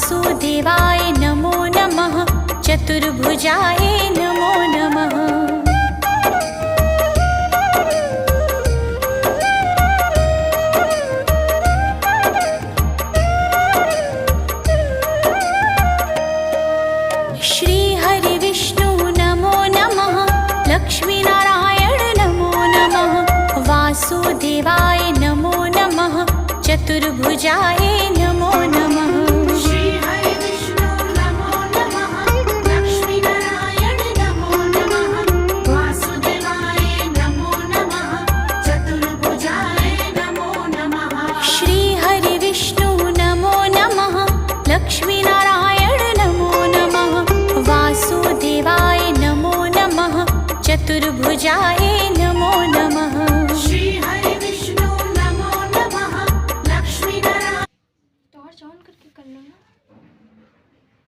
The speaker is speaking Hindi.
वासुदेवाय नमो नमः चतुर्भुजाय नमो नमः। श्री हरि विष्णु नमो नमः लक्ष्मीनारायण नमो नमः वासुदेवाय नमो नमः चतुर्भुजाय नमो नमः। श्री हरि विष्णु नमो नमः लक्ष्मीनारायण नमो नमः वासुदेवाय नमो नमः चतुर्भुजाय नमो नमः। श्री हरि विष्णु नमो नमः लक्ष्मीनारायण नमो नमः वासुदेवाय नमो नमः चतुर्भुजाय नमो नमः। श्री हरि विष्णु नमो नमः लक्ष्मीनारायण। टॉर्च ऑन करके कर लो ना।